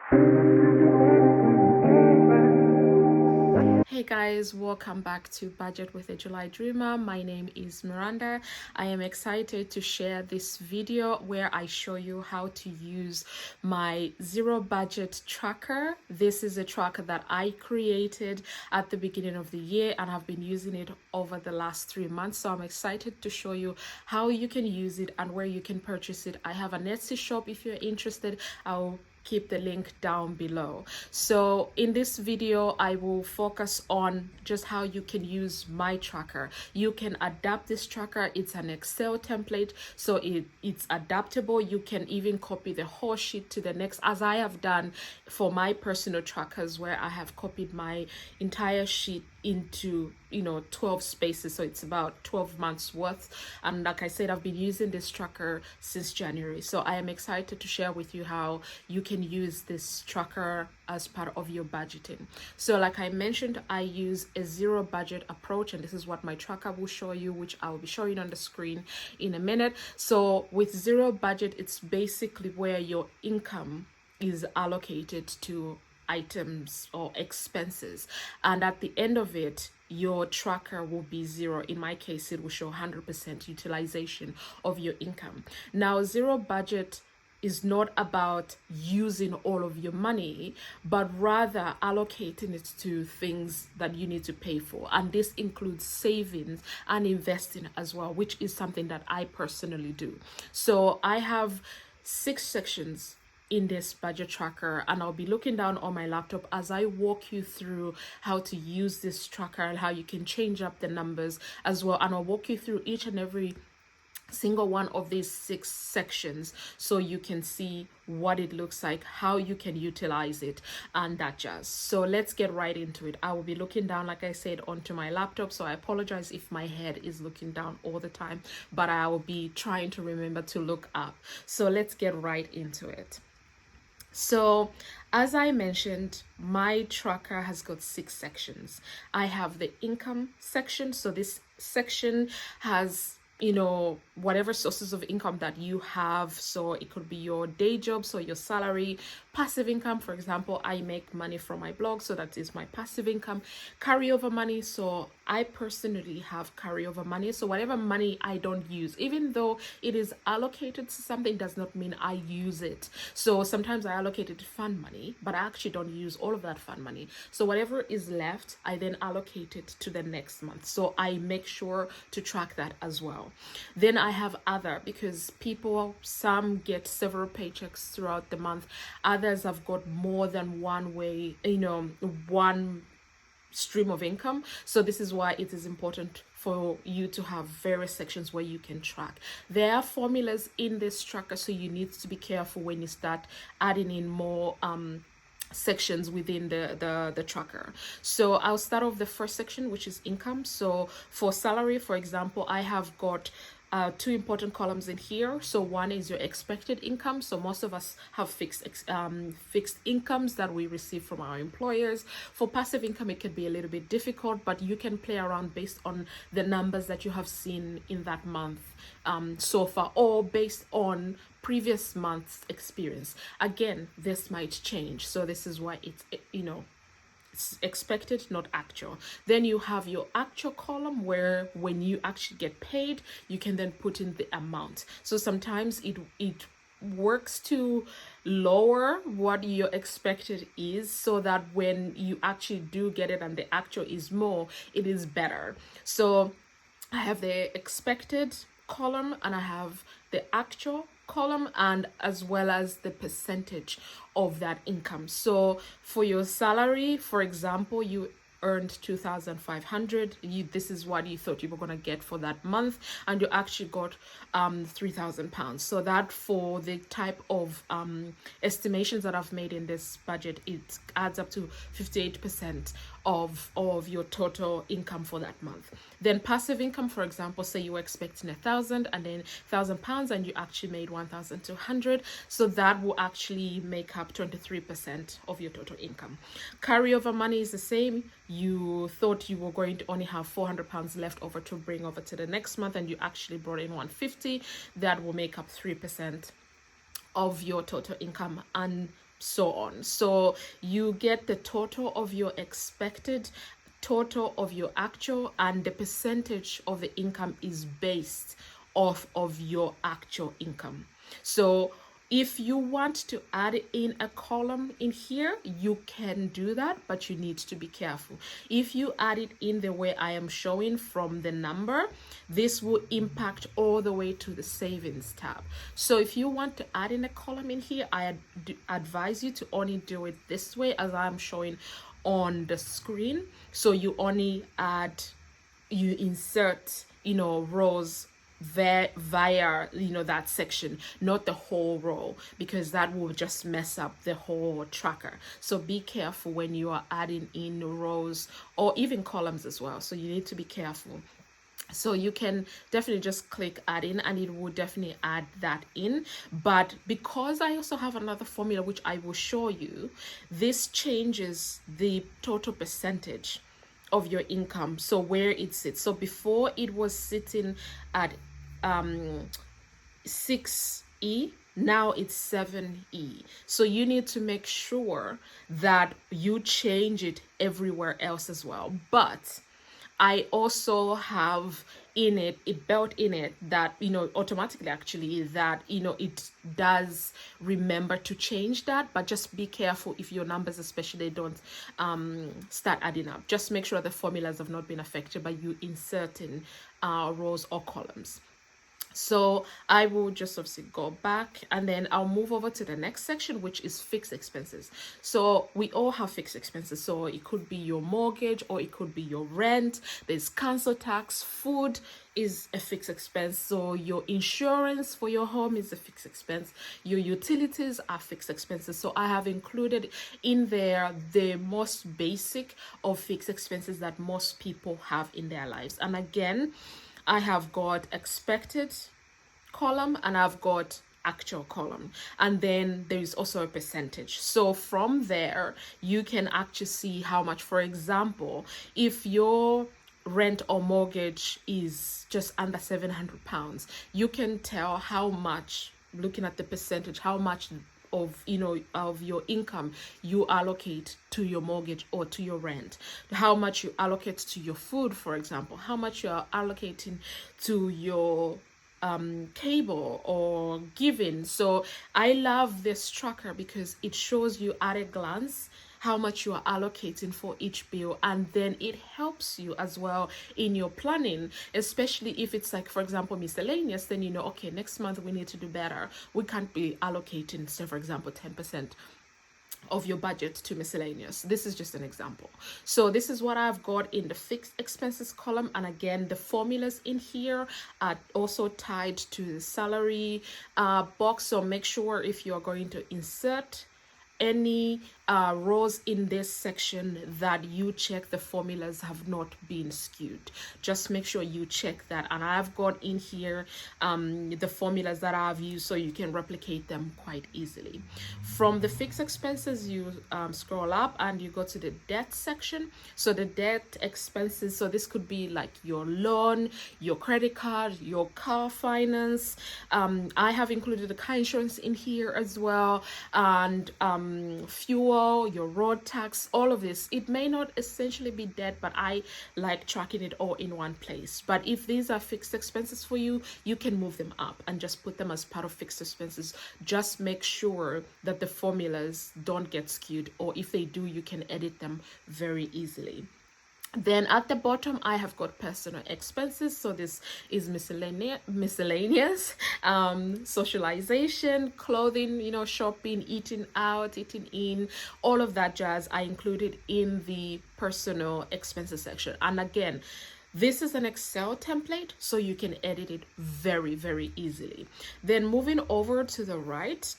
Hey guys, welcome back to Budget with a July Dreamer. My name is Miranda. I am excited to share this video where I show you how to use my zero budget tracker. This is a tracker that I created at the beginning of the year and have been using it over the last 3 months. So I'm excited to show you how you can use it and where you can purchase it. I have an Etsy shop if you're interested. I'll keep the link down below. So in this video I will focus on just how you can use my tracker. You can adapt this tracker. It's an Excel template, so it's adaptable. You can even copy the whole sheet to the next, as I have done for my personal trackers, where I have copied my entire sheet into 12 spaces, so it's about 12 months worth. And like I said, I've been using this tracker since January, so I am excited to share with you how you can use this tracker as part of your budgeting. So like I mentioned, I use a zero budget approach, and this is what my tracker will show you, which I will be showing on the screen in a minute. So with zero budget, it's basically where your income is allocated to items or expenses, and at the end of it your tracker will be zero. In my case, it will show 100% utilization of your income. Now, zero budget is not about using all of your money, but rather allocating it to things that you need to pay for, and this includes savings and investing as well, which is something that I personally do. So I have 6 sections in this budget tracker, and I'll be looking down on my laptop as I walk you through how to use this tracker and how you can change up the numbers as well. And I'll walk you through each and every single one of these 6 sections so you can see what it looks like, how you can utilize it, and that jazz. So let's get right into it. I will be looking down, like I said, onto my laptop, so I apologize if my head is looking down all the time, but I will be trying to remember to look up. So let's get right into it. So as I mentioned, my tracker has got 6 sections. I have the income section. So this section has whatever sources of income that you have. So it could be your day job, so your salary, passive income. For example, I make money from my blog, so that is my passive income. Carryover money, so I personally have carryover money. So whatever money I don't use, even though it is allocated to something, does not mean I use it. So sometimes I allocate it to fund money, but I actually don't use all of that fund money. So whatever is left, I then allocate it to the next month. So I make sure to track that as well. Then I have other, because some get several paychecks throughout the month. Others have got more than one way, one stream of income. So this is why it is important for you to have various sections where you can track. There are formulas in this tracker, so you need to be careful when you start adding in more sections within the tracker. So I'll start off the first section, which is income. So for salary, for example, I have got 2 important columns in here. So one is your expected income. So most of us have fixed incomes that we receive from our employers. For passive income, it can be a little bit difficult, but you can play around based on the numbers that you have seen in that month so far, or based on previous month's experience. Again, this might change, so this is why it's it's expected, not actual. Then you have your actual column, where when you actually get paid, you can then put in the amount. So sometimes it works to lower what your expected is, so that when you actually do get it and the actual is more, it is better. So I have the expected column, and I have the actual column, and as well as the percentage of that income. So for your salary, for example, you earned 2,500. This is what you thought you were going to get for that month, and you actually got 3,000 pounds. So that, for the type of estimations that I've made in this budget, it adds up to 58% of your total income for that month. Then passive income, for example, say you were expecting 1,000 and then 1,000 pounds, and you actually made 1,200. So that will actually make up 23% of your total income. Carryover money is the same. You thought you were going to only have 400 pounds left over to bring over to the next month, and you actually brought in 150. That will make up 3% of your total income. And so on. So you get the total of your expected, total of your actual, and the percentage of the income is based off of your actual income. So if you want to add in a column in here, you can do that, but you need to be careful. If you add it in the way I am showing from the number, this will impact all the way to the savings tab. So if you want to add in a column in here, I advise you to only do it this way as I'm showing on the screen. So you only add, you insert, rows via that section, not the whole row, because that will just mess up the whole tracker. So be careful when you are adding in rows or even columns as well. So you need to be careful. So you can definitely just click add in and it will definitely add that in. But because I also have another formula which I will show you, this changes the total percentage of your income, so where it sits. So before it was sitting at 6E, now it's 7E. So you need to make sure that you change it everywhere else as well. But I also have built in it that, automatically actually, that, it does remember to change that, but just be careful if your numbers especially don't start adding up. Just make sure the formulas have not been affected by you inserting rows or columns. So I will just obviously go back and then I'll move over to the next section, which is fixed expenses. So we all have fixed expenses. So it could be your mortgage or it could be your rent. There's council tax, food is a fixed expense. So your insurance for your home is a fixed expense. Your utilities are fixed expenses. So I have included in there the most basic of fixed expenses that most people have in their lives. And again, I have got expected column and I've got actual column, and then there is also a percentage. So from there you can actually see how much, for example, if your rent or mortgage is just under £700, you can tell how much, looking at the percentage, how much of your income you allocate to your mortgage or to your rent, how much you allocate to your food, for example, how much you are allocating to your cable or giving. So I love this tracker because it shows you at a glance how much you are allocating for each bill, and then it helps you as well in your planning, especially if it's like, for example, miscellaneous. Then okay, next month we need to do better. We can't be allocating, say for example, 10% of your budget to miscellaneous. This is just an example. So this is what I've got in the fixed expenses column, and again the formulas in here are also tied to the salary box. So make sure if you are going to insert any rows in this section that you check the formulas have not been skewed. Just make sure you check that, and I've got in here the formulas that I've used so you can replicate them quite easily. From the fixed expenses, you scroll up and you go to the debt section. So the debt expenses, so this could be like your loan, your credit card, your car finance. I have included the car insurance in here as well, and fuel, your road tax, all of this. It may not essentially be debt, but I like tracking it all in one place. But if these are fixed expenses for you, you can move them up and just put them as part of fixed expenses. Just make sure that the formulas don't get skewed, or if they do, you can edit them very easily. Then at the bottom I have got personal expenses. So this is miscellaneous, socialization, clothing, shopping, eating out, eating in, all of that jazz I included in the personal expenses section. And again, this is an Excel template, so you can edit it very, very easily. Then moving over to the right,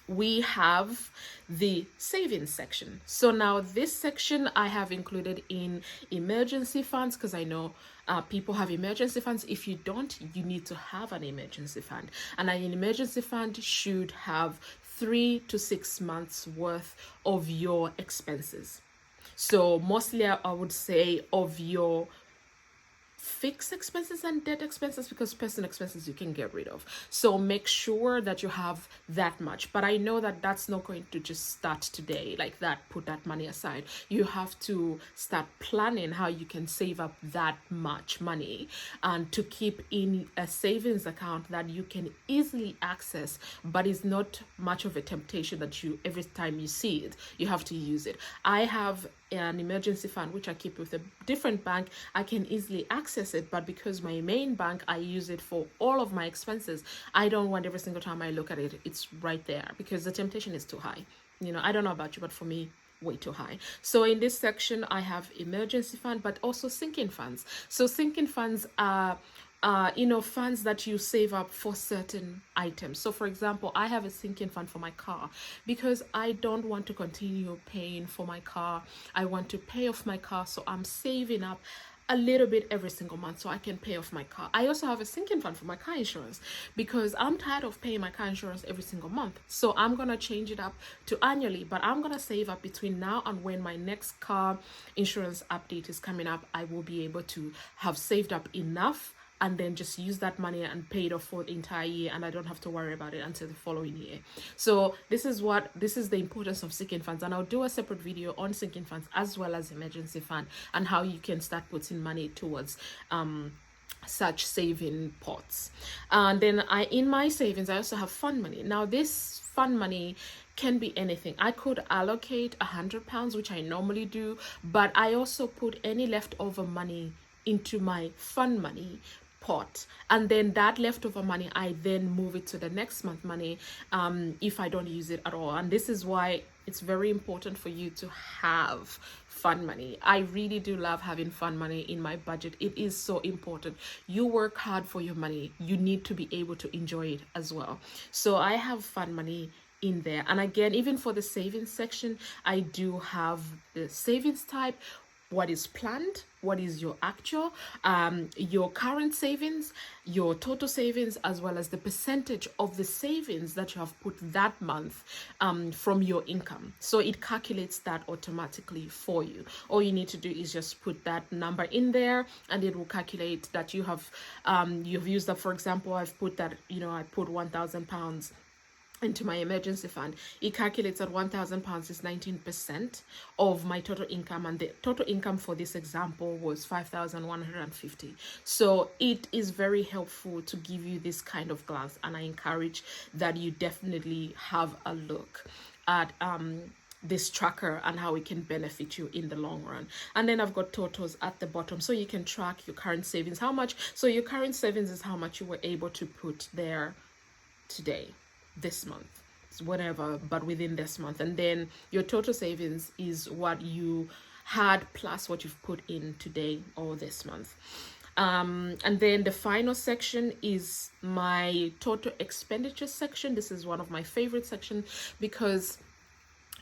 we have the savings section. So now this section I have included in emergency funds, because I know people have emergency funds. If you don't, you need to have an emergency fund, and an emergency fund should have 3 to 6 months worth of your expenses. So mostly I would say of your fixed expenses and debt expenses, because personal expenses you can get rid of. So make sure that you have that much. But I know that that's not going to just start today like that. Put that money aside. You have to start planning how you can save up that much money and to keep in a savings account that you can easily access, but is not much of a temptation that you, every time you see it, you have to use it. I have an emergency fund which I keep with a different bank. I can easily access it, but because my main bank, I use it for all of my expenses. I don't want every single time I look at it, it's right there, because the temptation is too high. You know, I don't know about you, but for me, way too high. So in this section, I have emergency fund, but also sinking funds. So sinking funds are funds that you save up for certain items. So for example, I have a sinking fund for my car because I don't want to continue paying for my car. I want to pay off my car, so I'm saving up a little bit every single month so I can pay off my car. I also have a sinking fund for my car insurance because I'm tired of paying my car insurance every single month. So I'm gonna change it up to annually, but I'm gonna save up between now and when my next car insurance update is coming up. I will be able to have saved up enough and then just use that money and pay it off for the entire year, and I don't have to worry about it until the following year. So this is the importance of sinking funds, and I'll do a separate video on sinking funds as well as emergency fund and how you can start putting money towards such saving pots. And then in my savings, I also have fund money. Now this fund money can be anything. I could allocate £100, which I normally do, but I also put any leftover money into my fund money pot, and then that leftover money I then move it to the next month money if I don't use it at all. And this is why it's very important for you to have fund money. I really do love having fund money in my budget. It is so important. You work hard for your money, you need to be able to enjoy it as well. So I have fund money in there. And again, even for the savings section, I do have the savings type, what is planned, what is your actual, your current savings, your total savings, as well as the percentage of the savings that you have put that month from your income. So it calculates that automatically for you. All you need to do is just put that number in there, and it will calculate that you have you've used that. For example, I've put that, I put £1,000 into my emergency fund. It calculates that £1,000 is 19% of my total income, and the total income for this example was 5,150. So it is very helpful to give you this kind of glance, and I encourage that you definitely have a look at this tracker and how it can benefit you in the long run. And then I've got totals at the bottom, so you can track your current savings, how much. So your current savings is how much you were able to put there today, this month, whatever, but within this month. And then your total savings is what you had plus what you've put in today or this month. And then the final section is my total expenditure section. This is one of my favorite sections because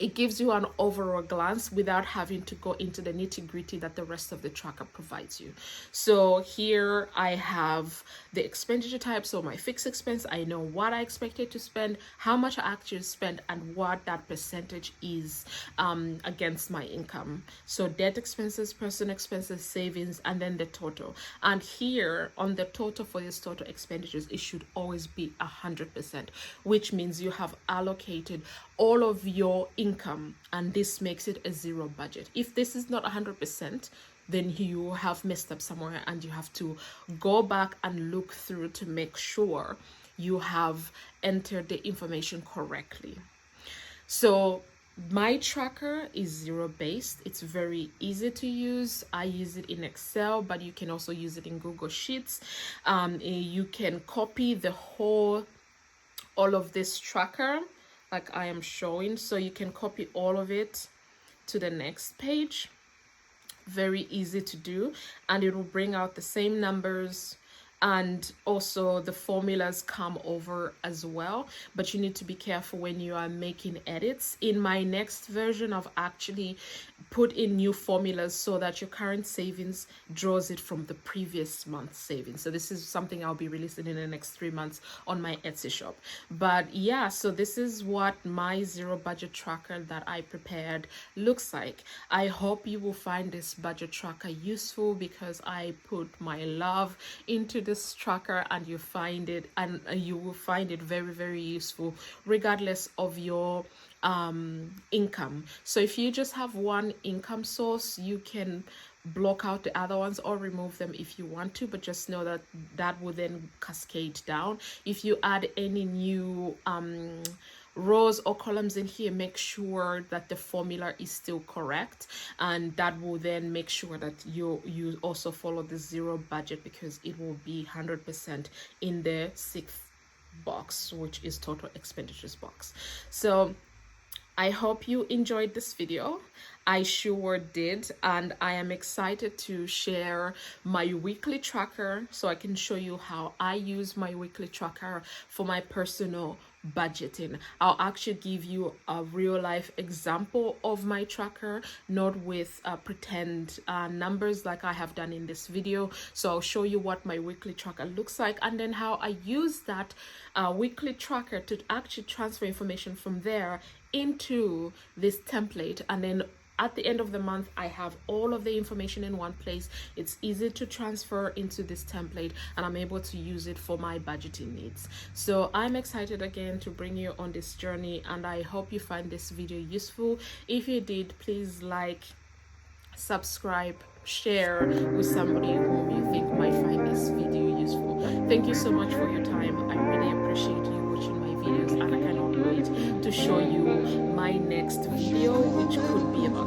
it gives you an overall glance without having to go into the nitty-gritty that the rest of the tracker provides you. So here I have the expenditure type. So my fixed expense, I know what I expected to spend, how much I actually spent, and what that percentage is against my income. So debt expenses, personal expenses, savings, and then the total. And here on the total for this total expenditures, it should always be 100%, which means you have allocated all of your income, and this makes it a zero budget. If this is not 100%, then you have messed up somewhere, and you have to go back and look through to make sure you have entered the information correctly. So my tracker is zero based. It's very easy to use. I use it in Excel, but you can also use it in Google Sheets. You can copy all of this tracker like I am showing, so you can copy all of it to the next page. Very easy to do, and it will bring out the same numbers and also the formulas come over as well, but you need to be careful when you are making edits. In my next version, I've actually put in new formulas so that your current savings draws it from the previous month's savings. So this is something I'll be releasing in the next 3 months on my Etsy shop. But yeah, so this is what my zero budget tracker that I prepared looks like. I hope you will find this budget tracker useful, because I put my love into this tracker, and you will find it very, very useful regardless of your income. So if you just have one income source, you can block out the other ones or remove them if you want to, but just know that that will then cascade down. If you add any new rows or columns in here, make sure that the formula is still correct, and that will then make sure that you also follow the zero budget, because it will be 100% in the sixth box, which is total expenditures box. So I hope you enjoyed this video. I sure did, and I am excited to share my weekly tracker so I can show you how I use my weekly tracker for my personal budgeting. I'll actually give you a real life example of my tracker, not with pretend numbers like I have done in this video. So I'll show you what my weekly tracker looks like, and then how I use that weekly tracker to actually transfer information from there into this template, and then at the end of the month I have all of the information in one place. It's easy to transfer into this template, and I'm able to use it for my budgeting needs. So I'm excited again to bring you on this journey, and I hope you find this video useful. If you did, please like, subscribe, share with somebody whom you think might find this video useful. Thank you so much for your time. I really appreciate you watching my videos, and I cannot wait to show you my next video, which could be about